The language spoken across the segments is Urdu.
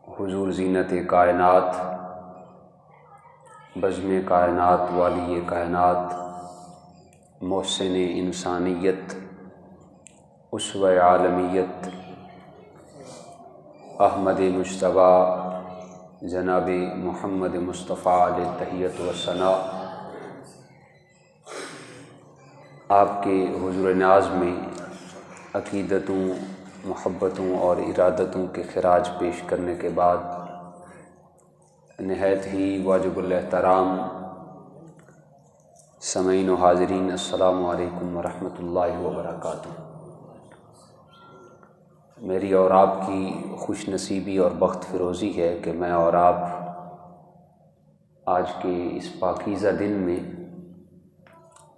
حضور زینت کائنات، بزم کائنات والی کائنات، محسن انسانیت، اسوہ عالمیت، احمد مجتبیٰ جناب محمد مصطفیٰ علیہ تحیت و ثنا، آپ کے حضور ناز میں عقیدتوں، محبتوں اور ارادتوں کے خراج پیش کرنے کے بعد نہایت ہی واجب الاحترام سامعین و حاضرین، السلام علیکم ورحمۃ اللہ وبرکاتہ۔ میری اور آپ کی خوش نصیبی اور بخت فروزی ہے کہ میں اور آپ آج کے اس پاکیزہ دن میں،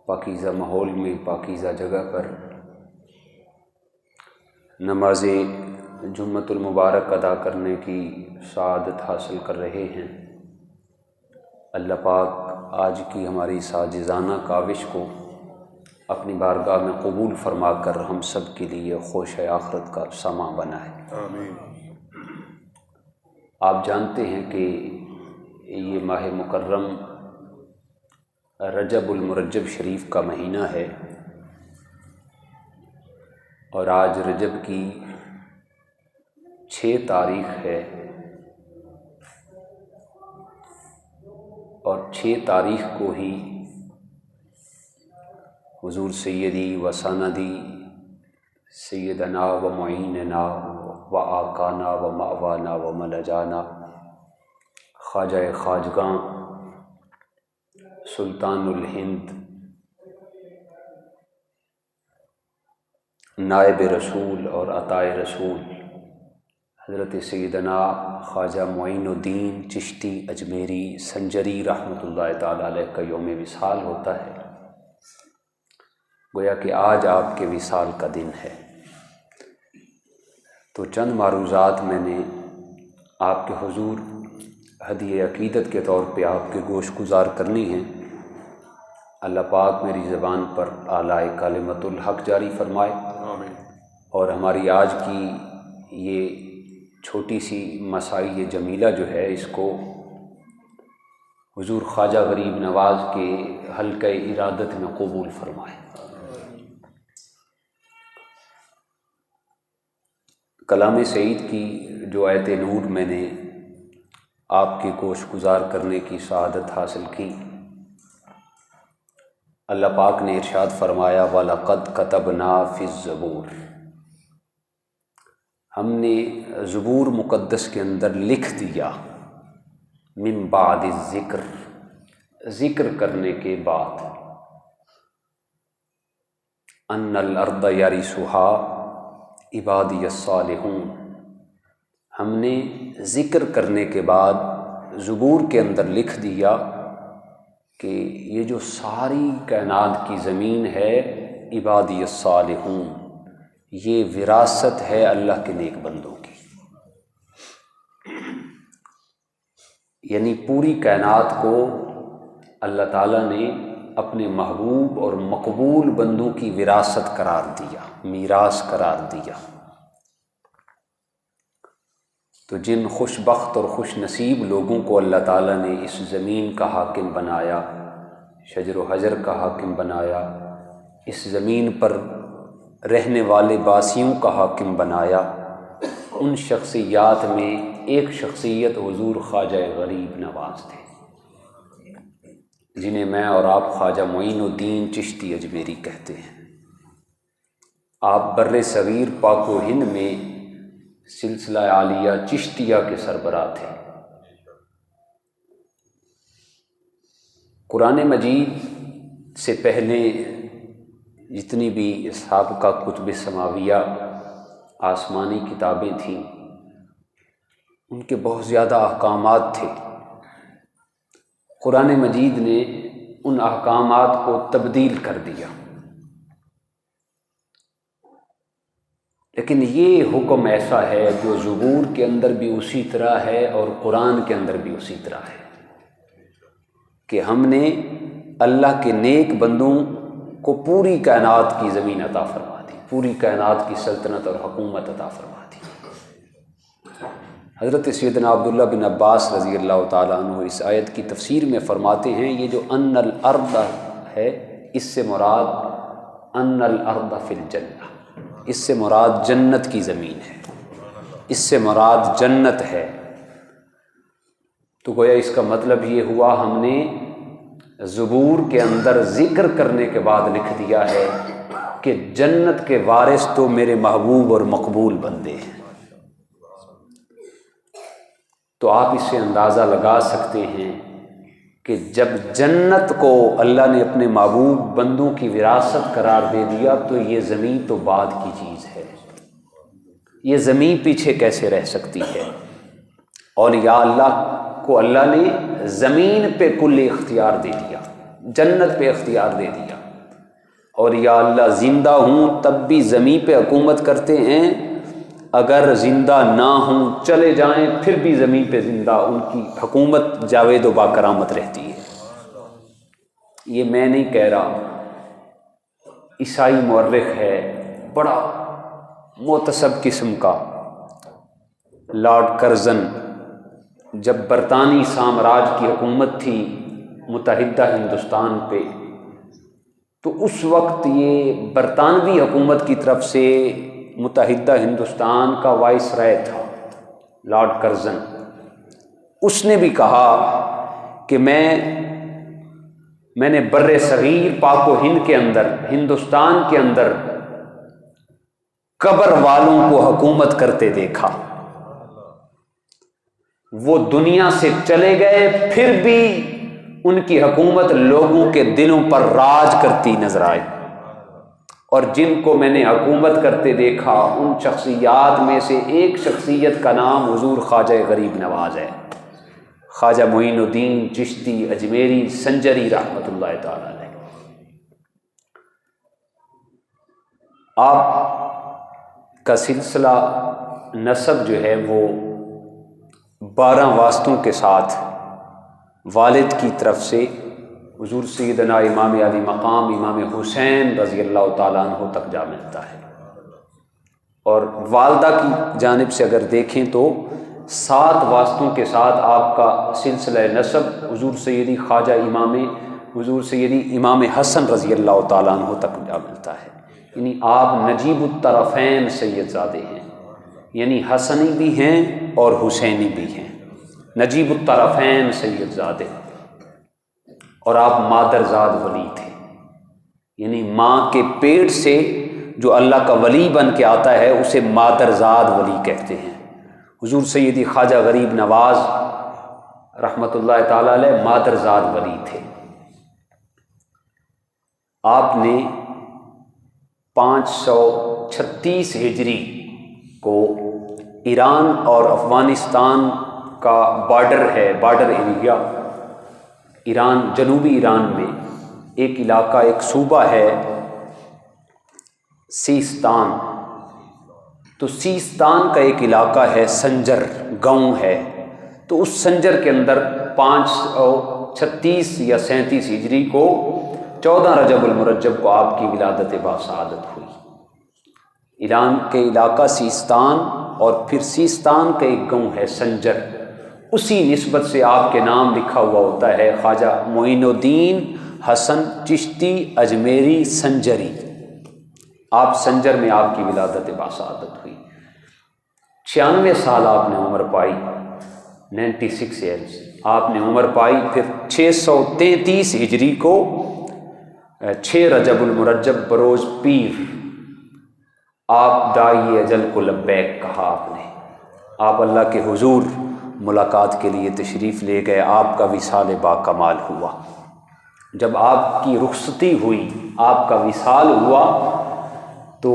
پاکیزہ ماحول میں، پاکیزہ جگہ پر نماز جمعۃ المبارک ادا کرنے کی سعادت حاصل کر رہے ہیں۔ اللہ پاک آج کی ہماری ساجزانہ کاوش کو اپنی بارگاہ میں قبول فرما کر ہم سب کے لیے خوش آخرت کا سامان بنائے۔ آمین۔ آپ جانتے ہیں کہ یہ ماہ مکرم رجب المرجب شریف کا مہینہ ہے، اور آج رجب کی 6 تاریخ ہے، اور 6 تاریخ کو ہی حضور سیدی و سندی سیدنا و معیننا و آقانا و مأوانا و ملجانا خواجہ خواجگاں سلطان الہند نائب رسول اور عطائے رسول حضرت سیدنا خواجہ معین الدین چشتی اجمیری سنجری رحمۃ اللہ تعالیٰ علیہ کا یوم وصال ہوتا ہے۔ گویا کہ آج آپ کے وصال کا دن ہے، تو چند معروضات میں نے آپ کے حضور ہدیہ عقیدت کے طور پہ آپ کے گوش گزار کرنی ہیں۔ اللہ پاک میری زبان پر اعلی کلمت الحق جاری فرمائے، آمین۔ اور ہماری آج کی یہ چھوٹی سی مسائی جمیلہ جو ہے، اس کو حضور خواجہ غریب نواز کے حلقہ ارادت میں قبول فرمائے۔ کلام سعید کی جو آیت نور میں نے آپ کے گوش گزار کرنے کی سعادت حاصل کی، اللہ پاک نے ارشاد فرمایا وَلَقَدْ كَتَبْنَا فِي الزَّبُورِ، ہم نے زبور مقدس کے اندر لکھ دیا، من بعد الذکر، ذکر کرنے کے بعد، ان الارض یرثها عبادی الصالحون، ہم نے ذکر کرنے کے بعد زبور کے اندر لکھ دیا کہ یہ جو ساری کائنات کی زمین ہے، عبادی الصالحون، یہ وراثت ہے اللہ کے نیک بندوں کی۔ یعنی پوری کائنات کو اللہ تعالیٰ نے اپنے محبوب اور مقبول بندوں کی وراثت قرار دیا، میراث قرار دیا۔ تو جن خوش بخت اور خوش نصیب لوگوں کو اللہ تعالیٰ نے اس زمین کا حاکم بنایا، شجر و حجر کا حاکم بنایا، اس زمین پر رہنے والے باسیوں کا حاکم بنایا، ان شخصیات میں ایک شخصیت حضور خواجہ غریب نواز تھے، جنہیں میں اور آپ خواجہ معین الدین چشتی اجمیری کہتے ہیں۔ آپ بر صغیر پاک و ہند میں سلسلہ عالیہ چشتیہ کے سربراہ تھے۔ قرآن مجید سے پہلے جتنی بھی سابقہ کتب سماویہ آسمانی کتابیں تھیں، ان کے بہت زیادہ احکامات تھے۔ قرآن مجید نے ان احکامات کو تبدیل کر دیا، لیکن یہ حکم ایسا ہے جو زبور کے اندر بھی اسی طرح ہے اور قرآن کے اندر بھی اسی طرح ہے، کہ ہم نے اللہ کے نیک بندوں کو پوری کائنات کی زمین عطا فرما دی، پوری کائنات کی سلطنت اور حکومت عطا فرما دی۔ حضرت سیدنا عبداللہ بن عباس رضی اللہ تعالیٰ عنہ اس آیت کی تفسیر میں فرماتے ہیں یہ جو ان الارض ہے اس سے مراد ان الارض فی الجنہ، اس سے مراد جنت کی زمین ہے، اس سے مراد جنت ہے۔ تو گویا اس کا مطلب یہ ہوا ہم نے زبور کے اندر ذکر کرنے کے بعد لکھ دیا ہے کہ جنت کے وارث تو میرے محبوب اور مقبول بندے ہیں۔ تو آپ اس سے اندازہ لگا سکتے ہیں کہ جب جنت کو اللہ نے اپنے محبوب بندوں کی وراثت قرار دے دیا تو یہ زمین تو بعد کی چیز ہے، یہ زمین پیچھے کیسے رہ سکتی ہے؟ اولیاء اللہ کو اللہ نے زمین پہ کل اختیار دے دیا، جنت پہ اختیار دے دیا، اور یا اللہ زندہ ہوں تب بھی زمین پہ حکومت کرتے ہیں، اگر زندہ نہ ہوں چلے جائیں پھر بھی زمین پہ زندہ ان کی حکومت جاوید و باکرامت رہتی ہے۔ یہ میں نہیں کہہ رہا، عیسائی مورخ ہے بڑا معتصب قسم کا لارڈ کرزن، جب برطانوی سامراج کی حکومت تھی متحدہ ہندوستان پہ تو اس وقت یہ برطانوی حکومت کی طرف سے متحدہ ہندوستان کا وائس رائے تھا لارڈ کرزن۔ اس نے بھی کہا کہ میں نے بر صغیر پاک و ہند کے اندر، ہندوستان کے اندر قبر والوں کو حکومت کرتے دیکھا، وہ دنیا سے چلے گئے پھر بھی ان کی حکومت لوگوں کے دلوں پر راج کرتی نظر آئی، اور جن کو میں نے حکومت کرتے دیکھا ان شخصیات میں سے ایک شخصیت کا نام حضور خواجہ غریب نواز ہے، خواجہ معین الدین چشتی اجمیری سنجری رحمۃ اللہ تعالی علیہ۔ آپ کا سلسلہ نسب جو ہے وہ 12 واسطوں کے ساتھ والد کی طرف سے حضور سیدنا امام علی مقام امام حسین رضی اللہ تعالیٰ عنہ تک جا ملتا ہے، اور والدہ کی جانب سے اگر دیکھیں تو 7 واسطوں کے ساتھ آپ کا سلسلہ نسب حضور سیدی خواجہ حضور سیدی امام حسن رضی اللہ تعالیٰ عنہ تک جا ملتا ہے، یعنی آپ نجیب الطرفین سید زادے ہیں، یعنی حسنی بھی ہیں اور حسینی بھی ہیں، نجیب الطرفین سید زادے، اور آپ مادرزاد ولی تھے، یعنی ماں کے پیٹ سے جو اللہ کا ولی بن کے آتا ہے اسے مادرزاد ولی کہتے ہیں۔ حضور سیدی خواجہ غریب نواز رحمۃ اللہ تعالی علیہ مادرزاد ولی تھے۔ آپ نے 536 ہجری کو ایران اور افغانستان کا بارڈر ہے، بارڈر ایریا ایران، جنوبی ایران میں ایک علاقہ، ایک صوبہ ہے سیستان، تو سیستان کا ایک علاقہ ہے سنجر گاؤں ہے، تو اس سنجر کے اندر 536 یا 37 ہجری کو 14 رجب المرجب کو آپ کی ولادت باسعادت ہوئی۔ ایران کے علاقہ سیستان اور پھر سیستان کا ایک گاؤں ہے سنجر، اسی نسبت سے آپ کے نام لکھا ہوا ہوتا ہے خواجہ معین الدین حسن چشتی اجمیری سنجری۔ آپ سنجر میں آپ کی ولادت باسعادت ہوئی۔ 96 سال آپ نے عمر پائی، 96 ایئرز آپ نے عمر پائی۔ پھر 633 ہجری کو 6 رجب المرجب بروز پیر آپ داعی اجل کو لبیک کہا آپ نے، آپ اللہ کے حضور ملاقات کے لیے تشریف لے گئے، آپ کا وصال با کمال ہوا۔ جب آپ کی رخصتی ہوئی، آپ کا وصال ہوا، تو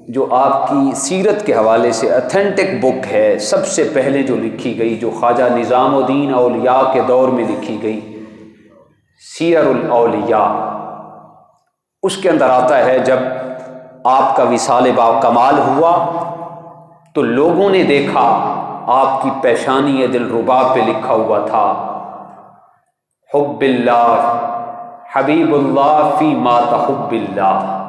جو آپ کی سیرت کے حوالے سے اتھینٹک بک ہے، سب سے پہلے جو لکھی گئی، جو خواجہ نظام الدین اولیاء کے دور میں لکھی گئی، سیر الاولیاء، اس کے اندر آتا ہے جب آپ کا وصال با کمال ہوا تو لوگوں نے دیکھا آپ کی پیشانی دلربا پہ لکھا ہوا تھا حب اللہ حبیب اللہ فی ما تحب اللہ،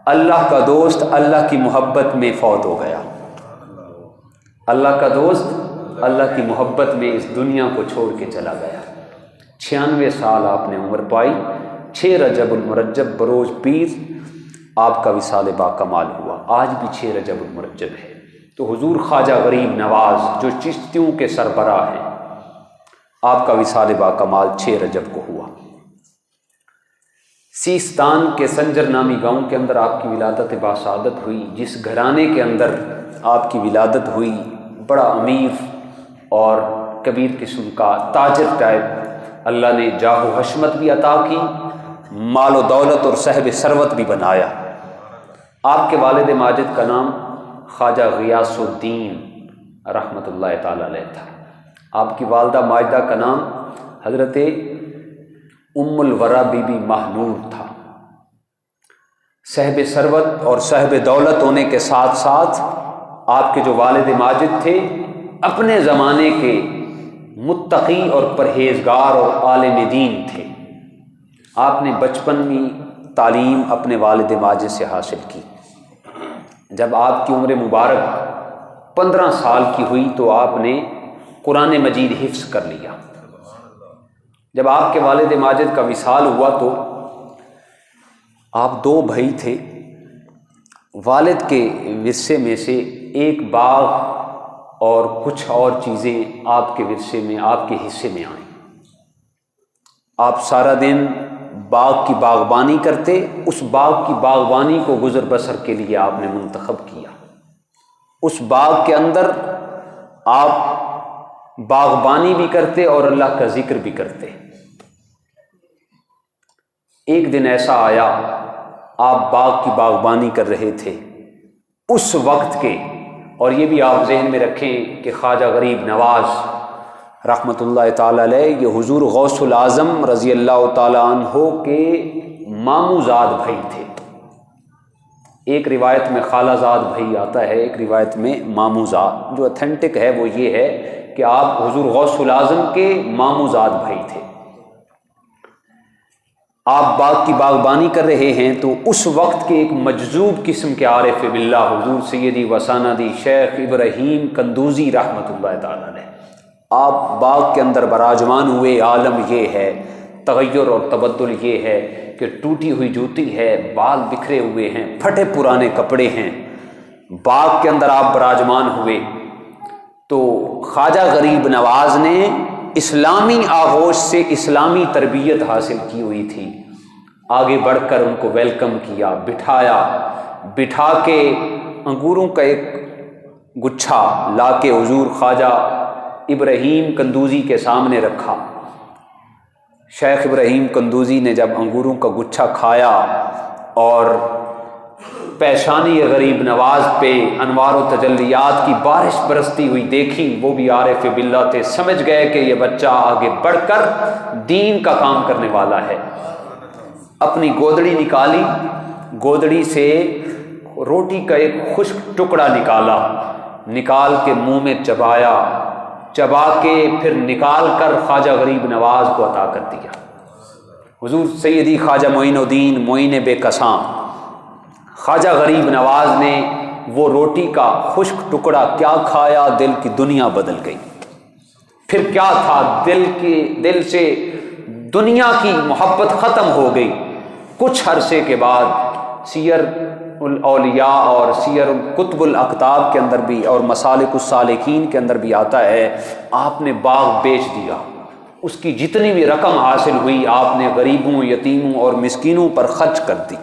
اللہ کا دوست اللہ کی محبت میں فوت ہو گیا، اللہ کا دوست اللہ کی محبت میں اس دنیا کو چھوڑ کے چلا گیا۔ 96 سال آپ نے عمر پائی۔ 6 رجب المرجب بروز پیر آپ کا وصال با کمال ہوا۔ آج بھی 6 رجب المرجب ہے۔ تو حضور خواجہ غریب نواز جو چشتیوں کے سربراہ ہیں، آپ کا وصال با کمال 6 رجب کو ہوا۔ سیستان کے سنجر نامی گاؤں کے اندر آپ کی ولادت باسعادت ہوئی۔ جس گھرانے کے اندر آپ کی ولادت ہوئی، بڑا امیر اور کبیر قسم کا تاجر ٹائپ اللہ نے جاہ و حشمت بھی عطا کی، مال و دولت اور صاحب ثروت بھی بنایا۔ آپ کے والد ماجد کا نام خواجہ غیاث الدین رحمۃ اللہ تعالی علیہ تھا۔ آپ کی والدہ ماجدہ کا نام حضرت ام الورا بی بی ماہنور تھا۔ صاحب ثروت اور صاحب دولت ہونے کے ساتھ ساتھ آپ کے جو والد ماجد تھے اپنے زمانے کے متقی اور پرہیزگار اور عالم دین تھے۔ آپ نے بچپن تعلیم اپنے والد ماجد سے حاصل کی۔ جب آپ کی عمر مبارک 15 سال کی ہوئی تو آپ نے قرآن مجید حفظ کر لیا۔ جب آپ کے والد ماجد کا وصال ہوا تو آپ 2 بھائی تھے۔ والد کے ورثے میں سے ایک باغ اور کچھ اور چیزیں آپ کے ورثے میں، آپ کے حصے میں آئیں۔ آپ سارا دن باغ کی باغبانی کرتے، اس باغ کی باغبانی کو گزر بسر کے لیے آپ نے منتخب کیا۔ اس باغ کے اندر آپ باغبانی بھی کرتے اور اللہ کا ذکر بھی کرتے۔ ایک دن ایسا آیا، آپ باغ کی باغبانی کر رہے تھے اس وقت کے، اور یہ بھی آپ ذہن میں رکھیں کہ خواجہ غریب نواز رحمۃ اللہ تعالی علیہ یہ حضور غوث العظم رضی اللہ تعالی عنہ کے ماموں زاد بھائی تھے۔ ایک روایت میں خالہ زاد بھائی آتا ہے، ایک روایت میں ماموں زاد۔ جو اتھینٹک ہے وہ یہ ہے کہ آپ حضور غوث العظم کے ماموں زاد بھائی تھے۔ آپ باغ کی باغبانی کر رہے ہیں تو اس وقت کے ایک مجذوب قسم کے عارف باللہ حضور سیدی وساندی شیخ ابراہیم قندوزی رحمۃ اللہ تعالی علیہ آپ باغ کے اندر براجمان ہوئے۔ عالم یہ ہے، تغیر اور تبدل یہ ہے کہ ٹوٹی ہوئی جوتی ہے، بال بکھرے ہوئے ہیں، پھٹے پرانے کپڑے ہیں، باغ کے اندر آپ براجمان ہوئے۔ تو خواجہ غریب نواز نے اسلامی آغوش سے اسلامی تربیت حاصل کی ہوئی تھی۔ آگے بڑھ کر ان کو ویلکم کیا، بٹھایا، بٹھا کے انگوروں کا ایک گچھا لا کے حضور خواجہ ابراہیم قندوزی کے سامنے رکھا۔ شیخ ابراہیم قندوزی نے جب انگوروں کا گچھا کھایا اور پیشانی غریب نواز پہ انوار و تجلیات کی بارش برستی ہوئی دیکھی، وہ بھی عارف باللہ تھے، سمجھ گئے کہ یہ بچہ آگے بڑھ کر دین کا کام کرنے والا ہے۔ اپنی گودڑی نکالی، گودڑی سے روٹی کا ایک خشک ٹکڑا نکالا، نکال کے منہ میں چبایا، چبا کے پھر نکال کر خواجہ غریب نواز کو عطا کر دیا۔ حضور سیدی خواجہ معین الدین معین بے کساں خواجہ غریب نواز نے وہ روٹی کا خشک ٹکڑا کیا کھایا، دل کی دنیا بدل گئی۔ پھر کیا تھا، دل سے دنیا کی محبت ختم ہو گئی۔ کچھ عرصے کے بعد سیر الاولیاء اور سیر کتب الاقطاب کے اندر بھی اور مسالک السالکین کے اندر بھی آتا ہے، آپ نے باغ بیچ دیا، اس کی جتنی بھی رقم حاصل ہوئی آپ نے غریبوں، یتیموں اور مسکینوں پر خرچ کر دی۔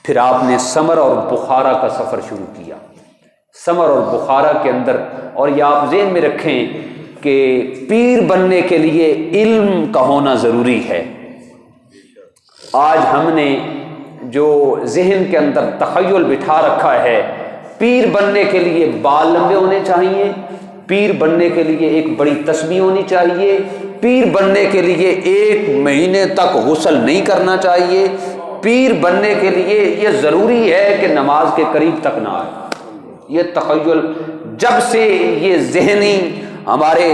پھر آپ نے سمر اور بخارا کا سفر شروع کیا۔ سمر اور بخارا کے اندر، اور یہ آپ ذہن میں رکھیں کہ پیر بننے کے لیے علم کا ہونا ضروری ہے۔ آج ہم نے جو ذہن کے اندر تخیل بٹھا رکھا ہے، پیر بننے کے لیے بال لمبے ہونے چاہیے، پیر بننے کے لیے ایک بڑی تسبیح ہونی چاہیے، پیر بننے کے لیے 1 مہینے تک غسل نہیں کرنا چاہیے، پیر بننے کے لیے یہ ضروری ہے کہ نماز کے قریب تک نہ آئے۔ یہ تخیل جب سے یہ ذہنی ہمارے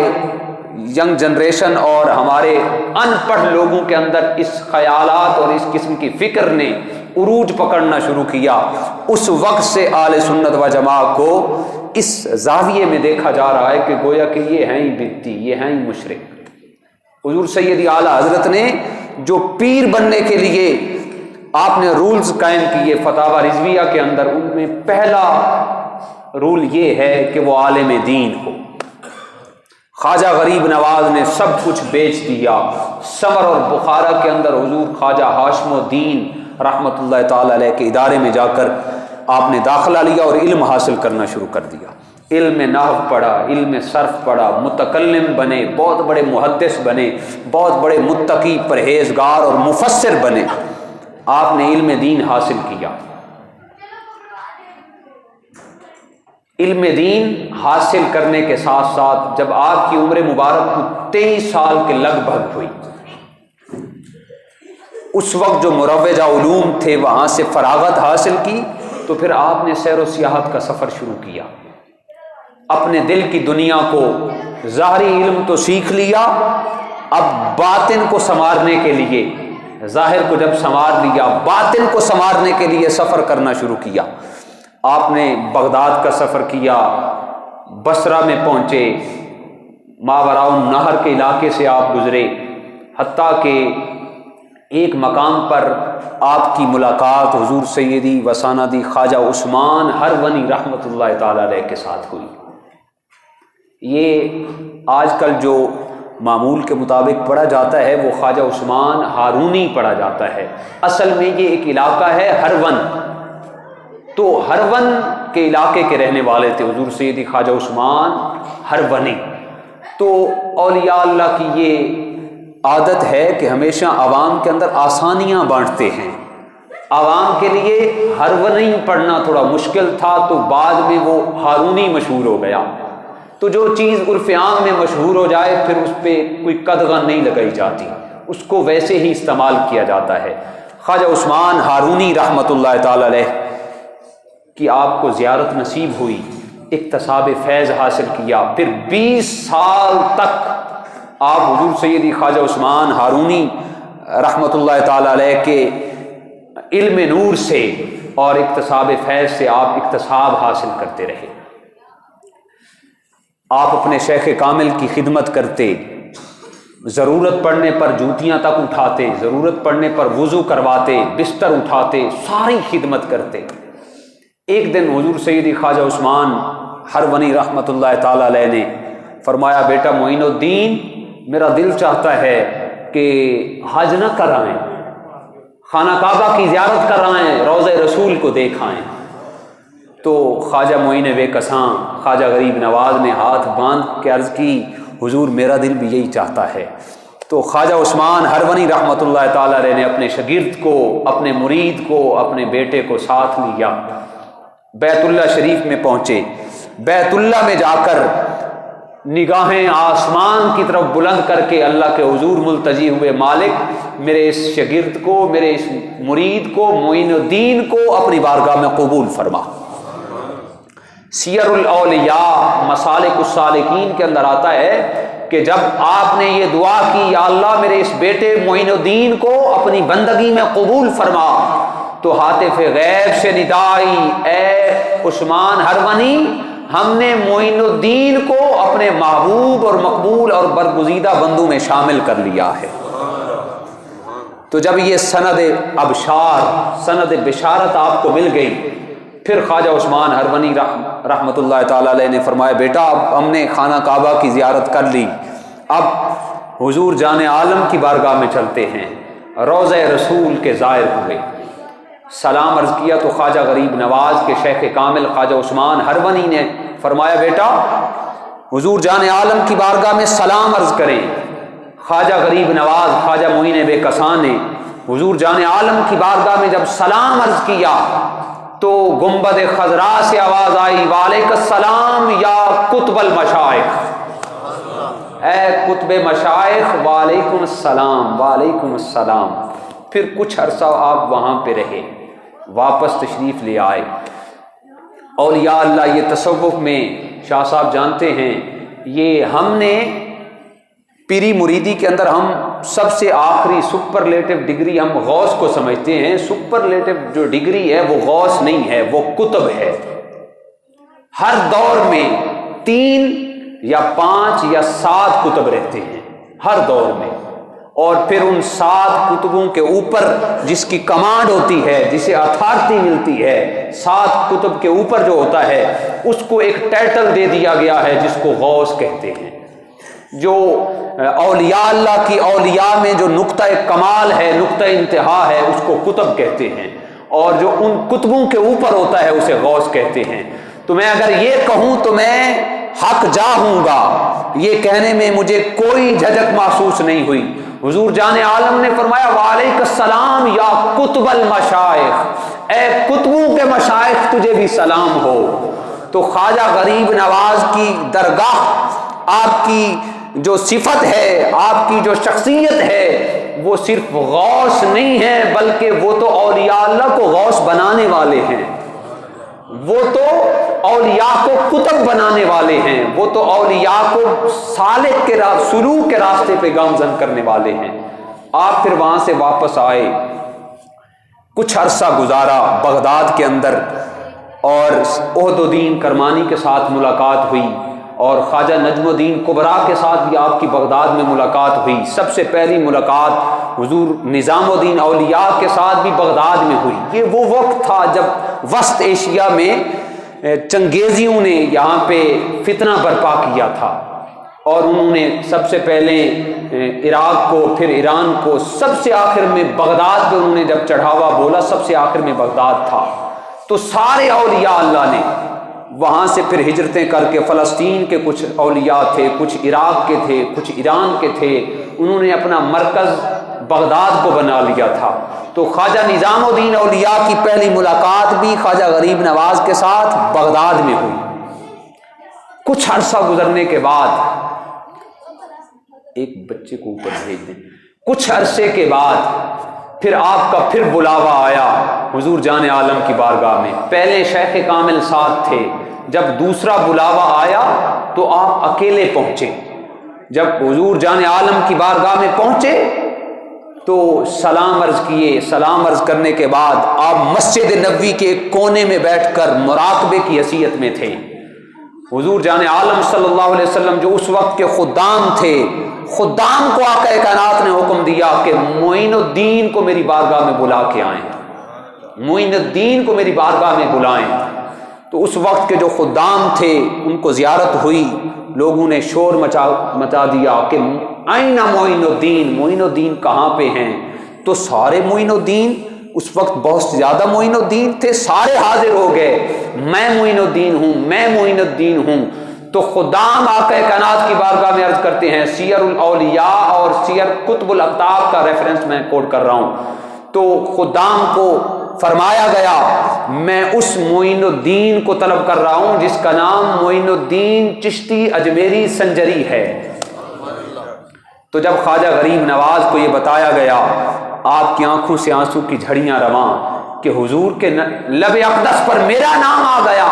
ینگ جنریشن اور ہمارے ان پڑھ لوگوں کے اندر اس خیالات اور اس قسم کی فکر نے عروج پکڑنا شروع کیا، اس وقت سے آل سنت و جماعت کو اس زاویے میں دیکھا جا رہا ہے کہ گویا کہ یہ ہیں ہی بدعتی، یہ ہیں ہی مشرک۔ حضور سیدی اعلیٰ حضرت نے جو پیر بننے کے لیے آپ نے رولز قائم کیے فتاوی رضویہ کے اندر، ان میں پہلا رول یہ ہے کہ وہ عالم دین ہو۔ خواجہ غریب نواز نے سب کچھ بیچ دیا، سمر اور بخارا کے اندر حضور خواجہ ہاشم الدین رحمۃ اللہ تعالی علیہ کے ادارے میں جا کر آپ نے داخلہ لیا اور علم حاصل کرنا شروع کر دیا۔ علم نحو پڑھا، علم صرف پڑھا، متکلم بنے، بہت بڑے محدث بنے، بہت بڑے متقی پرہیزگار اور مفسر بنے۔ آپ نے علم دین حاصل کیا۔ علم دین حاصل کرنے کے ساتھ ساتھ جب آپ کی عمر مبارک 23 سال کے لگ بھگ ہوئی، اس وقت جو مروجہ علوم تھے وہاں سے فراغت حاصل کی، تو پھر آپ نے سیر و سیاحت کا سفر شروع کیا۔ اپنے دل کی دنیا کو، ظاہری علم تو سیکھ لیا، اب باطن کو سنوارنے کے لیے، ظاہر کو جب سنوار لیا، باطن کو سنوارنے کے لیے سفر کرنا شروع کیا۔ آپ نے بغداد کا سفر کیا، بصرہ میں پہنچے، ماوراء النہر کے علاقے سے آپ گزرے، حتیٰ کہ ایک مقام پر آپ کی ملاقات حضور سیدی و سندی خواجہ عثمان ہرونی رحمۃ اللہ تعالی علیہ کے ساتھ ہوئی۔ یہ آج کل جو معمول کے مطابق پڑھا جاتا ہے وہ خواجہ عثمان ہارونی پڑھا جاتا ہے، اصل میں یہ ایک علاقہ ہے ہرون۔ تو ہرون کے علاقے کے رہنے والے تھے حضور سیدی خواجہ عثمان ہرونی۔ تو اولیاء اللہ کی یہ عادت ہے کہ ہمیشہ عوام کے اندر آسانیاں بانٹتے ہیں۔ عوام کے لیے ہرونی پڑھنا تھوڑا مشکل تھا، تو بعد میں وہ ہارونی مشہور ہو گیا۔ تو جو چیز عرف عام میں مشہور ہو جائے پھر اس پہ کوئی قدغن نہیں لگائی جاتی، اس کو ویسے ہی استعمال کیا جاتا ہے۔ خواجہ عثمان ہارونی رحمۃ اللہ تعالی علیہ کی آپ کو زیارت نصیب ہوئی، اکتساب فیض حاصل کیا، پھر 20 سال تک آپ حضور سیدی خواجہ عثمان ہارونی رحمۃ اللہ تعالی علیہ کے علم نور سے اور اکتساب فیض سے آپ اکتساب حاصل کرتے رہے۔ آپ اپنے شیخ کامل کی خدمت کرتے، ضرورت پڑنے پر جوتیاں تک اٹھاتے، ضرورت پڑنے پر وضو کرواتے، بستر اٹھاتے، ساری خدمت کرتے۔ ایک دن حضور سیدی خواجہ عثمان ہرونی رحمۃ اللہ تعالی علیہ نے فرمایا، بیٹا معین الدین، میرا دل چاہتا ہے کہ حج نہ کرائیں، خانہ کعبہ کی زیارت کرائیں، روضہ رسول کو دیکھائیں۔ تو خواجہ معین بے کساں خواجہ غریب نواز نے ہاتھ باندھ کے عرض کی، حضور میرا دل بھی یہی چاہتا ہے۔ تو خواجہ عثمان ہرونی رحمۃ اللہ تعالی علیہ نے اپنے شاگرد کو، اپنے مرید کو، اپنے بیٹے کو ساتھ لیا، بیت اللہ شریف میں پہنچے۔ بیت اللہ میں جا کر نگاہیں آسمان کی طرف بلند کر کے اللہ کے حضور ملتجی ہوئے، مالک میرے اس شاگرد کو، میرے اس مرید کو، معین الدین کو اپنی بارگاہ میں قبول فرما۔ سیر الاولیاء مسالک السالکین کے اندر آتا ہے کہ جب آپ نے یہ دعا کی، یا اللہ میرے اس بیٹے معین الدین کو اپنی بندگی میں قبول فرما، تو ہاتف غیب سے ندائی، اے عثمان ہرونی، ہم نے معین الدین کو اپنے محبوب اور مقبول اور برگزیدہ بندوں میں شامل کر لیا ہے۔ تو جب یہ سند ابشار، سند بشارت آپ کو مل گئی، پھر خواجہ عثمان ہرونی رحمۃ اللہ تعالی علیہ نے فرمایا، بیٹا اب ہم نے خانہ کعبہ کی زیارت کر لی، اب حضور جان عالم کی بارگاہ میں چلتے ہیں۔ روضہ رسول کے زائر ہوئے، سلام عرض کیا تو خواجہ غریب نواز کے شیخ کامل خواجہ عثمان ہرونی نے فرمایا، بیٹا حضور جان عالم کی بارگاہ میں سلام عرض کریں۔ خواجہ غریب نواز خواجہ معین بے کساں نے حضور جان عالم کی بارگاہ میں جب سلام عرض کیا تو گنبد خضراء سے آواز آئی، وعلیکم السلام یا قطب المشائخ، اے قطب مشائخ وعلیکم السلام، وعلیکم السلام۔ پھر کچھ عرصہ آپ وہاں پہ رہے، واپس تشریف لے آئے۔ اولیاء اللہ یہ تصوف میں شاہ صاحب جانتے ہیں، یہ ہم نے پیری مریدی کے اندر ہم سب سے آخری سپرلیٹو ڈگری ہم غوث کو سمجھتے ہیں. سپرلیٹو جو ڈگری ہے وہ غوث نہیں ہے، وہ قطب ہے. ہر دور میں 3 یا 5 یا 7 قطب رہتے ہیں ہر دور میں، اور پھر ان 7 قطبوں کے اوپر جس کی کمانڈ ہوتی ہے، جسے اتھارٹی ملتی ہے، 7 قطب کے اوپر جو ہوتا ہے اس کو ایک ٹائٹل دے دیا گیا ہے جس کو غوث کہتے ہیں. جو اولیاء اللہ کی اولیاء میں جو نقطہ کمال ہے، نقطہ انتہا ہے، اس کو قطب کہتے ہیں، اور جو ان قطبوں کے اوپر ہوتا ہے اسے غوث کہتے ہیں. تو میں اگر یہ کہوں تو میں حق جا ہوں گا، یہ کہنے میں مجھے کوئی جھجک محسوس نہیں ہوئی. حضور جان عالم نے فرمایا وعلیک السلام یا قطب المشائخ، اے قطبوں کے مشائخ تجھے بھی سلام ہو. تو خواجہ غریب نواز کی درگاہ، آپ کی جو صفت ہے، آپ کی جو شخصیت ہے، وہ صرف غوث نہیں ہے بلکہ وہ تو اولیاء اللہ کو غوث بنانے والے ہیں، وہ تو اولیاء کو قطب بنانے والے ہیں، وہ تو اولیاء کو سالک کے سلوک کے راستے پہ گامزن کرنے والے ہیں. آپ پھر وہاں سے واپس آئے، کچھ عرصہ گزارا بغداد کے اندر، اور عہد الدین کرمانی کے ساتھ ملاقات ہوئی، اور خواجہ نجم الدین کبریٰ کے ساتھ بھی آپ کی بغداد میں ملاقات ہوئی. سب سے پہلی ملاقات حضور نظام الدین اولیاء کے ساتھ بھی بغداد میں ہوئی. یہ وہ وقت تھا جب وسط ایشیا میں چنگیزیوں نے یہاں پہ فتنہ برپا کیا تھا، اور انہوں نے سب سے پہلے عراق کو، پھر ایران کو، سب سے آخر میں بغداد پہ انہوں نے جب چڑھاوا بولا سب سے آخر میں بغداد تھا. تو سارے اولیاء اللہ نے وہاں سے پھر ہجرتیں کر کے، فلسطین کے کچھ اولیاء تھے، کچھ عراق کے تھے، کچھ ایران کے تھے، انہوں نے اپنا مرکز بغداد کو بنا لیا تھا. تو خواجہ نظام الدین اولیاء کی پہلی ملاقات بھی خواجہ غریب نواز کے ساتھ بغداد میں ہوئی. کچھ عرصہ گزرنے کے بعد، ایک بچے کو اوپر بھیج دیں، کچھ عرصے کے بعد پھر آپ کا پھر بلاوا آیا حضور جان عالم کی بارگاہ میں. پہلے شیخ کامل ساتھ تھے، جب دوسرا بلاوا آیا تو آپ اکیلے پہنچے. جب حضور جان عالم کی بارگاہ میں پہنچے تو سلام عرض کیے. سلام عرض کرنے کے بعد آپ مسجد نبوی کے ایک کونے میں بیٹھ کر مراقبے کی حیثیت میں تھے. حضور جان عالم صلی اللہ علیہ وسلم جو اس وقت کے خدام تھے، خدام کو آقا کائنات نے حکم دیا کہ معین الدین کو میری بارگاہ میں بلا کے آئیں، معین الدین کو میری بارگاہ میں بلائیں. تو اس وقت کے جو خدام تھے ان کو زیارت ہوئی، لوگوں نے شور مچا دیا کہ آئینہ معین الدین، معین الدین کہاں پہ ہیں؟ تو سارے معین الدین، اس وقت بہت زیادہ معین الدین تھے، سارے حاضر ہو گئے، میں معین الدین ہوں، میں معین الدین ہوں. تو خدام آقا کائنات کی بارگاہ میں عرض کرتے ہیں، سیر الاولیاء اور سیر قطب الاقطاب کا ریفرنس میں کوٹ کر رہا ہوں. تو خدام کو فرمایا گیا میں اس معین الدین کو طلب کر رہا ہوں جس کا نام معین الدین چشتی اجمیری سنجری ہے. تو جب خواجہ غریب نواز کو یہ بتایا گیا، آپ کی آنکھوں سے آنسو کی جھڑیاں رواں کہ حضور کے لب اقدس پر میرا نام آ گیا.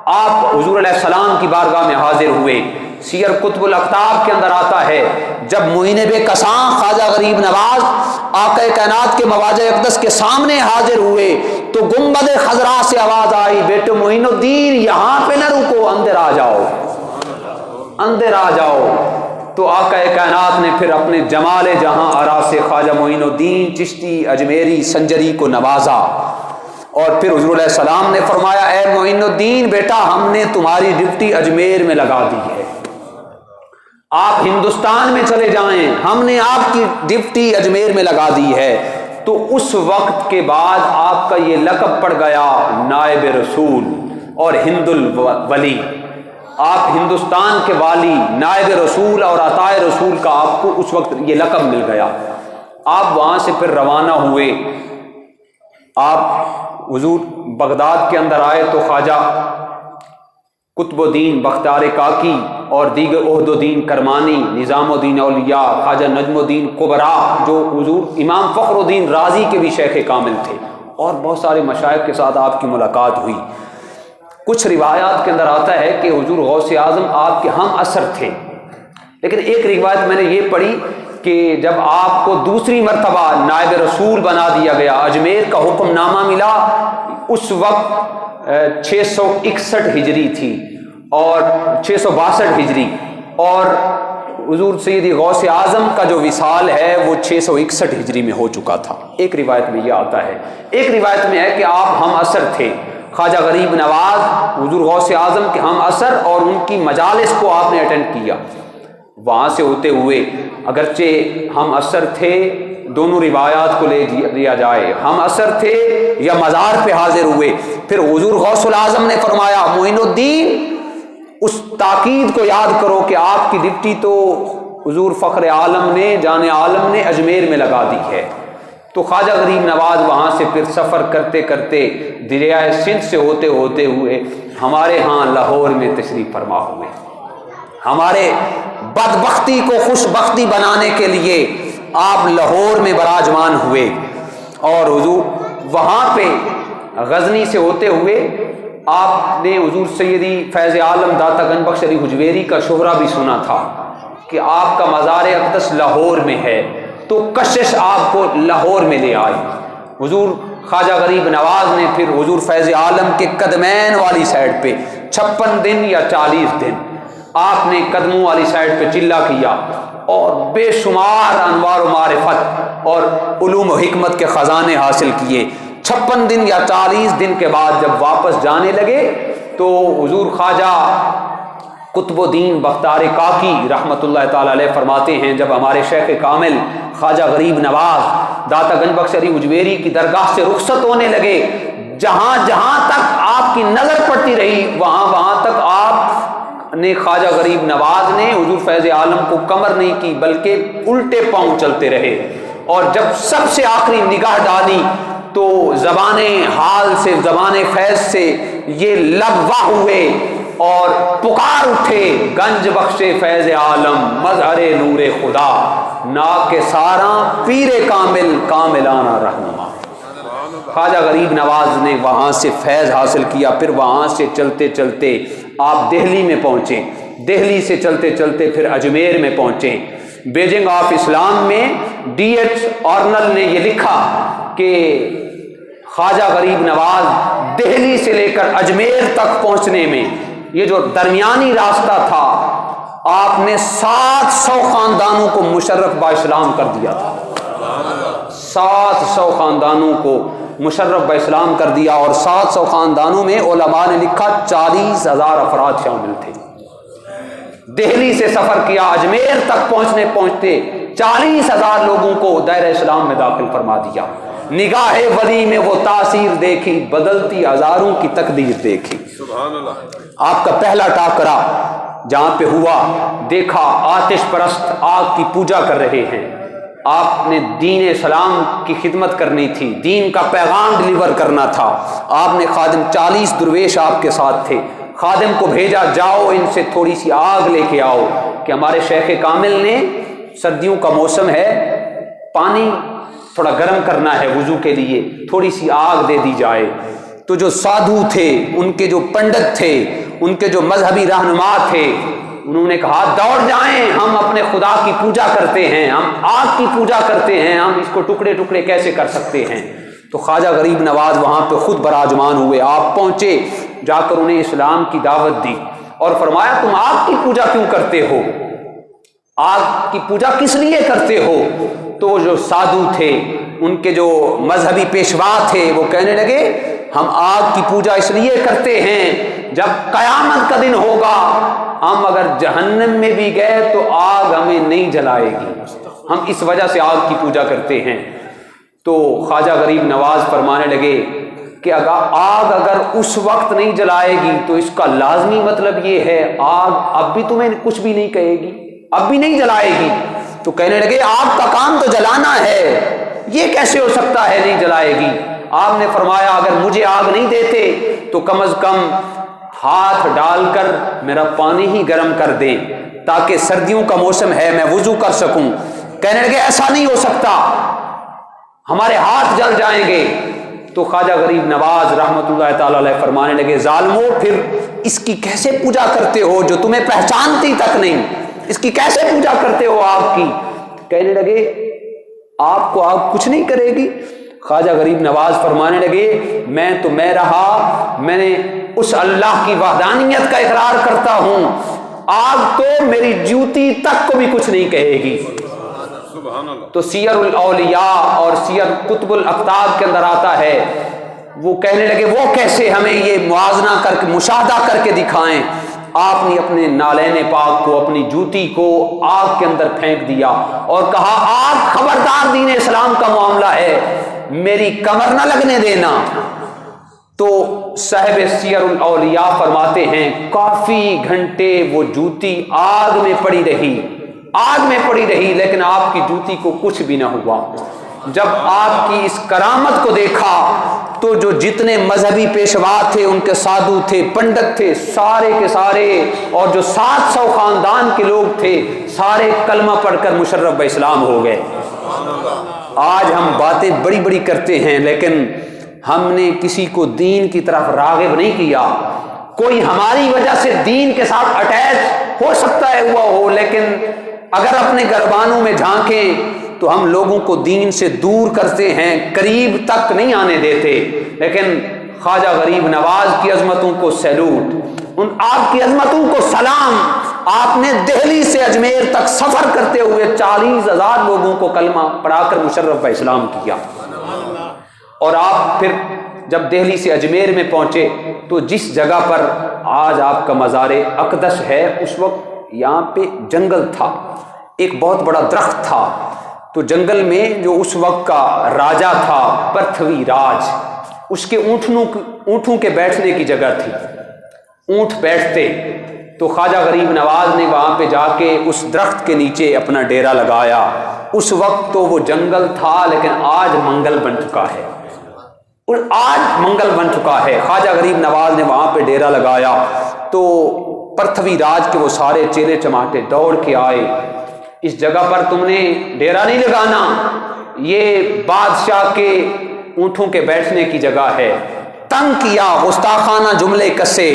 آپ حضور علیہ السلام کی بارگاہ میں حاضر ہوئے. سیر قطب الاقطاب کے اندر آتا ہے جب معین بے کساں خواجہ غریب نواز آقا کائنات کے مواضع اقدس کے سامنے حاضر ہوئے تو گنبد خضرا سے آواز آئی، بیٹے معین الدین یہاں پہ نہ رکو، اندر آ جاؤ، اندر آ جاؤ. تو آقا کائنات نے پھر اپنے جمال جہاں آرا سے خواجہ معین الدین چشتی اجمیری سنجری کو نوازا، اور پھر حضور علیہ السلام نے فرمایا اے معین الدین بیٹا ہم نے تمہاری ڈیوٹی اجمیر میں لگا دی ہے، آپ ہندوستان میں چلے جائیں، ہم نے آپ کی ڈیوٹی اجمیر میں لگا دی ہے. تو اس وقت کے بعد آپ کا یہ لقب پڑ گیا نائب رسول اور ہند الولی. آپ ہندوستان کے والی، نائب رسول اور عطائے رسول کا آپ کو اس وقت یہ لقب مل گیا. آپ وہاں سے پھر روانہ ہوئے، آپ حضور بغداد کے اندر آئے تو خواجہ قطب الدین بختیار کاکی اور دیگر عہد الدین کرمانی، نظام الدین اولیاء، خواجہ نجم الدین کبریٰ جو حضور امام فخر الدین رازی کے بھی شیخ کامل تھے، اور بہت سارے مشائخ کے ساتھ آپ کی ملاقات ہوئی. کچھ روایات کے اندر آتا ہے کہ حضور غوث اعظم آپ کے ہم عصر تھے، لیکن ایک روایت میں نے یہ پڑھی کہ جب آپ کو دوسری مرتبہ نائب رسول بنا دیا گیا، اجمیر کا حکم نامہ ملا، اس وقت 661 ہجری تھی اور 662 ہجری، اور حضور سیدی غوث اعظم کا جو وصال ہے وہ 661 ہجری میں ہو چکا تھا۔ ایک روایت میں یہ آتا ہے۔ ایک روایت میں ہے کہ آپ ہم عصر تھے، خواجہ غریب نواز حضور غوث اعظم کے ہم عصر، اور ان کی مجالس کو آپ نے اٹینڈ کیا۔ وہاں سے ہوتے ہوئے اگرچہ ہم عصر تھے، دونوں روایات کو لے لیا جائے، ہم عصر تھے یا مزار پہ حاضر ہوئے، پھر حضور غوث الاعظم نے فرمایا معین الدین اس تاکید کو یاد کرو کہ آپ کی ڈپٹی تو حضور فخر عالم نے، جان عالم نے اجمیر میں لگا دی ہے۔ تو خواجہ غریب نواز وہاں سے پھر سفر کرتے کرتے دریائے سندھ سے ہوتے ہوئے ہمارے ہاں لاہور میں تشریف فرما ہوئے۔ ہمارے بدبختی کو خوش بختی بنانے کے لیے آپ لاہور میں براجمان ہوئے، اور حضور وہاں پہ غزنی سے ہوتے ہوئے آپ نے حضور سیدی فیض عالم داتا گنج بخش علی حجویری کا شہرہ بھی سنا تھا کہ آپ کا مزار اقدس لاہور میں ہے، تو کشش آپ کو لاہور میں لے آئی۔ حضور خواجہ غریب نواز نے پھر حضور فیض عالم کے قدمین والی سائڈ پہ 56 دن یا 40 دن آپ نے قدموں والی سائڈ پہ چلا کیا، اور بے شمار انوار و معرفت اور علوم و حکمت کے خزانے حاصل کیے۔ 56 دن یا 40 دن کے بعد جب واپس جانے لگے تو حضور خواجہ قطب الدین بختار کاکی رحمۃ اللہ تعالی علیہ فرماتے ہیں، جب ہمارے شیخ کامل خواجہ غریب نواز داتا گنج بخش علی حجویری کی درگاہ سے رخصت ہونے لگے، جہاں جہاں تک آپ کی نظر پڑتی رہی وہاں تک آپ نے خواجہ غریب نواز نے حضور فیض عالم کو کمر نہیں کی بلکہ الٹے پاؤں چلتے رہے، اور جب سب سے آخری نگاہ ڈالی تو زبان حال سے، زبان فیض سے یہ لب واہ ہوئے اور پکار اٹھے، گنج بخش فیض عالم مظہر نور خدا، ناک ساراں پیر کامل کاملانہ رہنما۔ خواجہ غریب نواز نے وہاں سے فیض حاصل کیا، پھر وہاں سے چلتے چلتے آپ دہلی میں پہنچے، دہلی سے چلتے چلتے پھر اجمیر میں پہنچے۔ بیجنگ آف اسلام میں ڈی ایچ آرنل نے یہ لکھا کہ خواجہ غریب نواز دہلی سے لے کر اجمیر تک پہنچنے میں یہ جو درمیانی راستہ تھا آپ نے 700 خاندانوں کو مشرف با اسلام کر دیا تھا، 700 خاندانوں کو مشرف با اسلام کر دیا، اور 700 خاندانوں میں علماء نے لکھا 40,000 افراد شامل تھے۔ دہلی سے سفر کیا، اجمیر تک پہنچتے 40,000 لوگوں کو دائرہ اسلام میں داخل فرما دیا۔ نگاہ ولی میں وہ تاثیر دیکھی، بدلتی ہزاروں کی تقدیر دیکھی۔ سبحان اللہ۔ آپ کا پہلا ٹاکرا جہاں پہ ہوا، دیکھا آتش پرست آگ کی پوجا کر رہے ہیں، آپ نے دین اسلام کی خدمت کرنی تھی، دین کا پیغام ڈلیور کرنا تھا۔ آپ نے خادم 40 درویش آپ کے ساتھ تھے، خادم کو بھیجا جاؤ ان سے تھوڑی سی آگ لے کے آؤ، کہ ہمارے شیخ کامل نے سردیوں کا موسم ہے، پانی تھوڑا گرم کرنا ہے وضو کے لیے، تھوڑی سی آگ دے دی جائے۔ تو جو سادھو تھے، ان کے جو پنڈت تھے، ان کے جو مذہبی رہنما تھے، انہوں نے کہا دوڑ جائیں، ہم اپنے خدا کی پوجا کرتے ہیں، ہم آگ کی پوجا کرتے ہیں، ہم اس کو ٹکڑے ٹکڑے کیسے کر سکتے ہیں۔ تو خواجہ غریب نواز وہاں پہ خود براجمان ہوئے، آپ پہنچے، جا کر انہیں اسلام کی دعوت دی اور فرمایا تم آگ کی پوجا کیوں کرتے ہو، آگ کی پوجا کس لیے کرتے ہو؟ تو جو سادھو تھے، ان کے جو مذہبی پیشوا تھے، وہ کہنے لگے ہم آگ کی پوجا اس لیے کرتے ہیں جب قیامت کا دن ہوگا ہم اگر جہنم میں بھی گئے تو آگ ہمیں نہیں جلائے گی، ہم اس وجہ سے آگ کی پوجا کرتے ہیں۔ تو خواجہ غریب نواز فرمانے لگے کہ آگ اگر اس وقت نہیں جلائے گی تو اس کا لازمی مطلب یہ ہے آگ اب بھی تمہیں کچھ بھی نہیں کہے گی، اب بھی نہیں جلائے گی۔ تو کہنے لگے آگ کا کام تو جلانا ہے، یہ کیسے ہو سکتا ہے نہیں جلائے گی؟ آپ نے فرمایا اگر مجھے آگ نہیں دیتے تو کم از کم ہاتھ ڈال کر میرا پانی ہی گرم کر دیں تاکہ سردیوں کا موسم ہے میں وضو کر سکوں۔ کہنے لگے ایسا نہیں ہو سکتا، ہمارے ہاتھ جل جائیں گے۔ تو خواجہ غریب نواز رحمۃ اللہ تعالی علیہ فرمانے لگے ظالمو پھر اس کی کیسے پوجا کرتے ہو جو تمہیں پہچانتی تک نہیں؟ اس کی کیسے پوجا کرتے ہو آگ کی؟ کہنے لگے آپ کو آگ کچھ نہیں کرے گی۔ خواجہ غریب نواز فرمانے لگے میں تو میں رہا، میں نے اس اللہ کی وحدانیت کا اقرار کرتا ہوں، آگ تو میری جوتی تک کو بھی کچھ نہیں کہے گی۔ تو سیر الاولیاء اور سیر قطب الاقطاب کے اندر آتا ہے، وہ کہنے لگے وہ کیسے، ہمیں یہ موازنہ کر کے مشاہدہ کر کے دکھائیں۔ آپ نے اپنے نالین پاک کو، اپنی جوتی کو آگ کے اندر پھینک دیا اور کہا آگ خبردار، دین اسلام کا معاملہ ہے، میری کمر نہ لگنے دینا۔ تو صاحب سیر الاولیاء فرماتے ہیں کافی گھنٹے وہ جوتی آگ میں پڑی رہی لیکن آپ کی جوتی کو کچھ بھی نہ ہوا۔ جب آپ کی اس کرامت کو دیکھا تو جو جتنے مذہبی پیشوا تھے، ان کے سادھو تھے، پنڈت تھے، سارے کے سارے، اور جو 700 خاندان کے لوگ تھے، سارے کلمہ پڑھ کر مشرف اسلام ہو گئے۔ آج ہم باتیں بڑی بڑی کرتے ہیں لیکن ہم نے کسی کو دین کی طرف راغب نہیں کیا۔ کوئی ہماری وجہ سے دین کے ساتھ اٹیچ ہو سکتا ہے ہوا ہو، لیکن اگر اپنے گربانوں میں جھانکیں تو ہم لوگوں کو دین سے دور کرتے ہیں، قریب تک نہیں آنے دیتے۔ لیکن خواجہ غریب نواز کی عظمتوں کو سیلوٹ، ان آپ کی عظمتوں کو سلام۔ آپ نے دہلی سے اجمیر تک سفر کرتے ہوئے 40,000 لوگوں کو کلمہ پڑھا کر مشرف اسلام کیا۔ اور آپ پھر جب دہلی سے اجمیر میں پہنچے تو جس جگہ پر آج آپ کا مزار اقدس ہے، اس وقت یہاں پہ جنگل تھا، ایک بہت بڑا درخت تھا۔ تو جنگل میں جو اس وقت کا راجا تھا پرتھوی راج، اس کے اونٹوں کے بیٹھنے کی جگہ تھی، اونٹ بیٹھتے۔ تو خواجہ غریب نواز نے وہاں پہ جا کے اس درخت کے نیچے اپنا ڈیرا لگایا۔ اس وقت تو وہ جنگل تھا لیکن آج منگل بن چکا ہے، اور آج منگل بن چکا ہے۔ خواجہ غریب نواز نے وہاں پہ ڈیرا لگایا تو پرتھوی راج کے وہ سارے چیلے چماٹے دوڑ کے آئے، اس جگہ پر تم نے ڈیرا نہیں لگانا، یہ بادشاہ کے اونٹوں کے بیٹھنے کی جگہ ہے۔ تنگ کیا، گستاخانہ جملے کسے،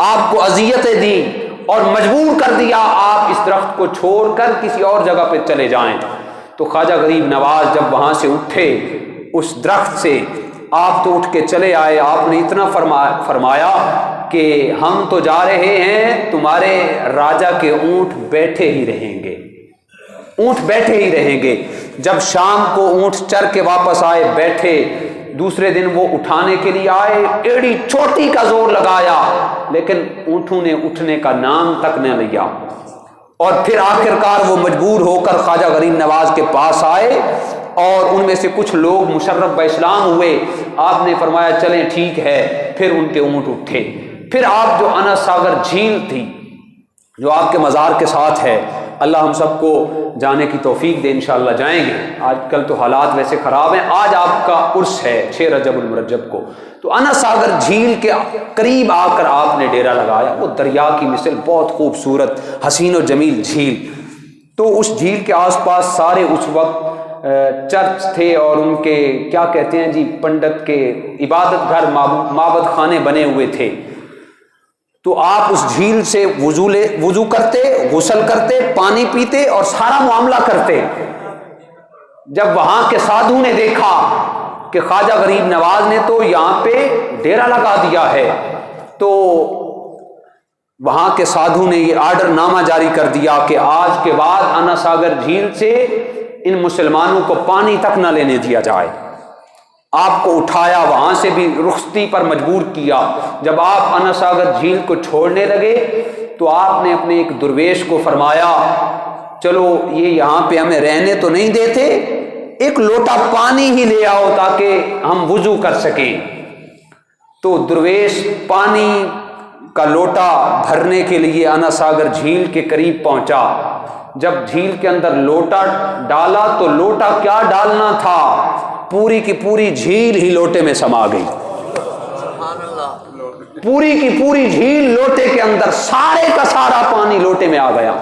آپ کو اذیتیں دی اور مجبور کر دیا آپ اس درخت کو چھوڑ کر کسی اور جگہ پہ چلے جائیں۔ تو خواجہ غریب نواز جب وہاں سے اٹھے اس درخت سے، آپ تو اٹھ کے چلے آئے، آپ نے اتنا فرمایا کہ ہم تو جا رہے ہیں، تمہارے راجا کے اونٹ بیٹھے ہی رہیں گے، اونٹ بیٹھے ہی رہیں گے۔ جب شام کو اونٹ چر کے واپس آئے، بیٹھے، دوسرے دن وہ اٹھانے کے لیے آئے، ایڑی چوٹی کا زور لگایا لیکن اونٹوں نے اٹھنے کا نام تک نہ لیا۔ اور پھر آخرکار وہ مجبور ہو کر خواجہ غریب نواز کے پاس آئے اور ان میں سے کچھ لوگ مشرف اسلام ہوئے۔ آپ نے فرمایا چلیں ٹھیک ہے، پھر ان کے اونٹ اٹھے۔ پھر آپ جو انا ساگر جھیل تھی جو آپ کے مزار کے ساتھ ہے، اللہ ہم سب کو جانے کی توفیق دے، انشاءاللہ جائیں گے۔ آج کل تو حالات ویسے خراب ہیں، آج آپ کا عرس ہے 6 رجب المرجب کو، تو انا ساگر جھیل کے قریب آ کر آپ نے ڈیرا لگایا۔ وہ دریا کی مثل بہت خوبصورت حسین و جمیل جھیل۔ تو اس جھیل کے آس پاس سارے اس وقت چرچ تھے اور ان کے کیا کہتے ہیں جی، پنڈت کے عبادت گھر، معبد خانے بنے ہوئے تھے۔ تو آپ اس جھیل سے وضو کرتے، غسل کرتے، پانی پیتے اور سارا معاملہ کرتے۔ جب وہاں کے سادھو نے دیکھا کہ خواجہ غریب نواز نے تو یہاں پہ ڈیرا لگا دیا ہے، تو وہاں کے سادھو نے یہ آرڈر نامہ جاری کر دیا کہ آج کے بعد انا ساگر جھیل سے ان مسلمانوں کو پانی تک نہ لینے دیا جائے۔ آپ کو اٹھایا، وہاں سے بھی رخصتی پر مجبور کیا۔ جب آپ انا ساگر جھیل کو چھوڑنے لگے تو آپ نے اپنے ایک درویش کو فرمایا چلو یہ یہاں پہ ہمیں رہنے تو نہیں دیتے، ایک لوٹا پانی ہی لے آؤ تاکہ ہم وضو کر سکیں۔ تو درویش پانی کا لوٹا بھرنے کے لیے انا ساگر جھیل کے قریب پہنچا۔ جب جھیل کے اندر لوٹا ڈالا تو لوٹا کیا ڈالنا تھا، پوری کی پوری جھیل ہی لوٹے میں سما گئی۔ پوری کی پوری جھیل لوٹے کے اندر، سارے کا سارا پانی لوٹے میں آ گیا۔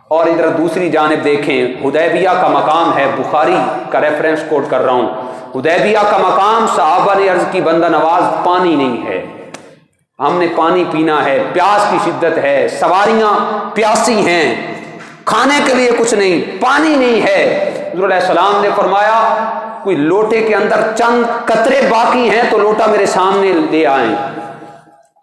اور ادھر دوسری جانب دیکھیں، حدیبیہ کا مقام ہے، بخاری کا ریفرنس کوٹ کر رہا ہوں، حدیبیہ کا مقام، صحابہ نے عرض کی بندہ نواز پانی نہیں ہے، ہم نے پانی پینا ہے، پیاس کی شدت ہے، سواریاں پیاسی ہیں، کھانے کے لیے کچھ نہیں، پانی نہیں ہے۔ حضور علیہ السلام نے فرمایا کوئی لوٹے کے اندر چند قطرے باقی ہیں تو لوٹا میرے سامنے لے آئیں۔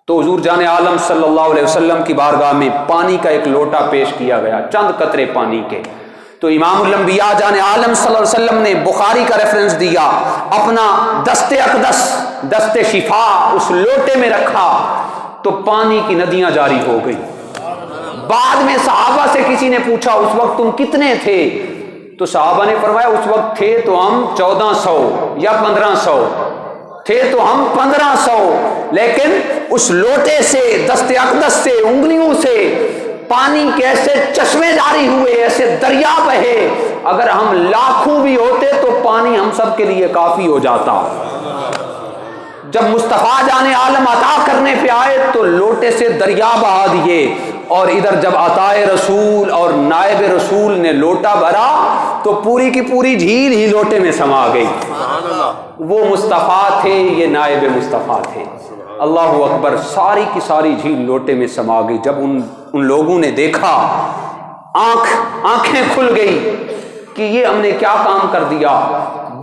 تو حضور جان عالم صلی اللہ علیہ وسلم کی بارگاہ میں پانی کا ایک لوٹا پیش کیا گیا، چند قطرے پانی کے۔ تو امام الانبیاء جان عالم صلی اللہ علیہ وسلم نے بخاری کا ریفرنس دیا، اپنا دست اقدس، دست شفا اس لوٹے میں رکھا تو پانی کی ندیاں جاری ہو گئی۔ بعد میں صحابہ سے کسی نے پوچھا اس وقت تم کتنے تھے؟ تو صحابہ نے فرمایا اس وقت تھے تو ہم 1400 یا 1500 تھے، تو ہم 1500، لیکن اس لوٹے سے، دست اقدس سے، انگلیوں سے پانی کے ایسے چشمے جاری ہوئے، ایسے دریا بہے، اگر ہم لاکھوں بھی ہوتے تو پانی ہم سب کے لیے کافی ہو جاتا۔ جب مصطفیٰ جان عالم عطا کرنے پہ آئے تو لوٹے سے دریا بہا دیے، اور ادھر جب عطائے رسول اور نائب رسول نے لوٹا بھرا تو پوری کی پوری جھیل ہی لوٹے میں سما گئی۔ وہ مصطفیٰ تھے، یہ نائب مصطفیٰ تھے۔ اللہ اکبر، ساری کی ساری جھیل لوٹے میں سما گئی۔ جب ان لوگوں نے دیکھا آنکھیں کھل گئی کہ یہ ہم نے کیا کام کر دیا۔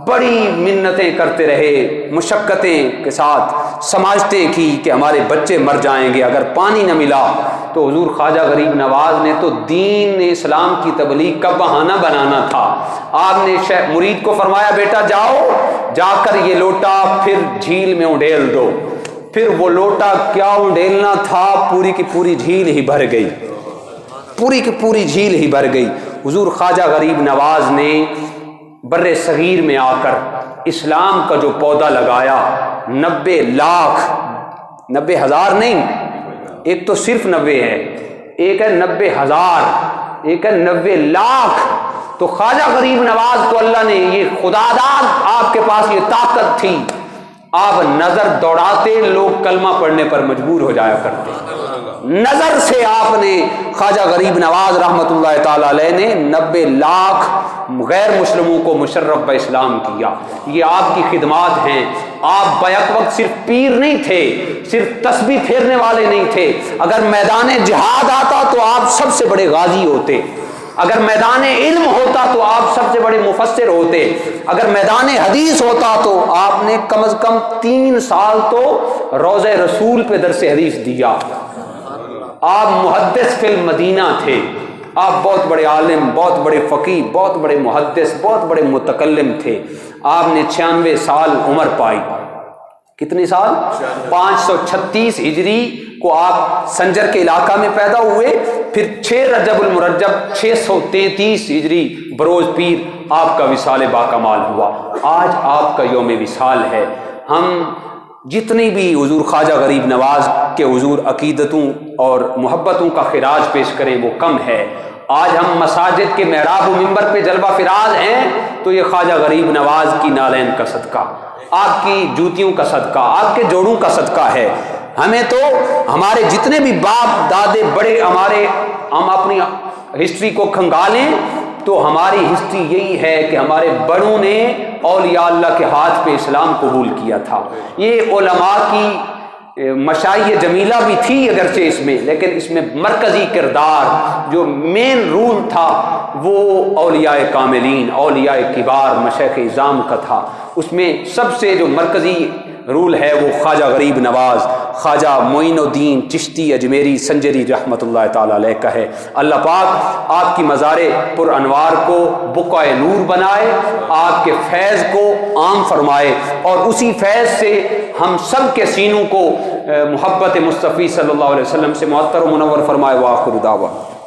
بڑی منتیں کرتے رہے، مشقتیں کے ساتھ سماجتیں کی کہ ہمارے بچے مر جائیں گے اگر پانی نہ ملا۔ تو حضور خواجہ غریب نواز نے تو دین اسلام کی تبلیغ کا بہانہ بنانا تھا۔ آپ نے مرید کو فرمایا بیٹا جاؤ، جا کر یہ لوٹا پھر جھیل میں اڈیل دو۔ پھر وہ لوٹا کیا اڈیلنا تھا، پوری کی پوری جھیل ہی بھر گئی، پوری کی پوری جھیل ہی بھر گئی۔ حضور خواجہ غریب نواز نے بر صغیر میں آ کر اسلام کا جو پودا لگایا، 90 لاکھ، 90,000 نہیں، ایک تو صرف 90 ہے، ایک ہے 90,000، ایک ہے 90 لاکھ۔ تو خواجہ غریب نواز کو اللہ نے یہ خدا داد، آپ کے پاس یہ طاقت تھی، آپ نظر دوڑاتے لوگ کلمہ پڑھنے پر مجبور ہو جایا کرتے۔ نظر سے آپ نے، خواجہ غریب نواز رحمۃ اللہ تعالی علیہ نے 90 لاکھ غیر مسلموں کو مشرف اسلام کیا۔ یہ آپ کی خدمات ہیں۔ آپ بیک وقت صرف پیر نہیں تھے، صرف تسبیح پھیرنے والے نہیں تھے۔ اگر میدان جہاد آتا تو آپ سب سے بڑے غازی ہوتے، اگر میدان علم ہوتا تو آپ سب سے بڑے مفسر ہوتے، اگر میدان حدیث ہوتا تو آپ نے کم از کم 3 سال تو روضہ رسول پہ درس حدیث دیا۔ آپ محدث فی المدینہ تھے، آپ بہت بڑے عالم، بہت بڑے فقیہ، بہت بڑے محدث، بہت بڑے متکلم تھے۔ آپ نے 96 سال عمر پائی۔ کتنی سال؟ 536 ہجری کو آپ سنجر کے علاقہ میں پیدا ہوئے، پھر 6 رجب المرجب 633 ہجری بروز پیر آپ کا وصال باکمال ہوا۔ آج آپ کا یوم وصال ہے۔ ہم جتنی بھی حضور خواجہ غریب نواز کے حضور عقیدتوں اور محبتوں کا خراج پیش کریں وہ کم ہے۔ آج ہم مساجد کے محراب و منبر پہ جلوہ فراز ہیں تو یہ خواجہ غریب نواز کی نالین کا صدقہ، آپ کی جوتیوں کا صدقہ، آپ کے جوڑوں کا صدقہ ہے۔ ہمیں تو ہمارے جتنے بھی باپ دادے بڑے، ہم اپنی ہسٹری کو کھنگالیں تو ہماری ہسٹری یہی ہے کہ ہمارے بڑوں نے اولیاء اللہ کے ہاتھ پہ اسلام قبول کیا تھا۔ یہ علماء کی مشائح جمیلہ بھی تھی اگرچہ اس میں، لیکن اس میں مرکزی کردار جو مین رول تھا وہ اولیاء کاملین، اولیاء کبار، مشائخ اعظام کا تھا۔ اس میں سب سے جو مرکزی رول ہے وہ خواجہ غریب نواز، خواجہ معین الدین چشتی اجمیری سنجری رحمۃ اللہ تعالی علیہ کا ہے۔ اللہ پاک آپ کی مزار پر انوار کو بقعہ نور بنائے، آپ کے فیض کو عام فرمائے، اور اسی فیض سے ہم سب کے سینوں کو محبت مصطفی صلی اللہ علیہ وسلم سے معطر و منور فرمائے۔ وآخر دعوانا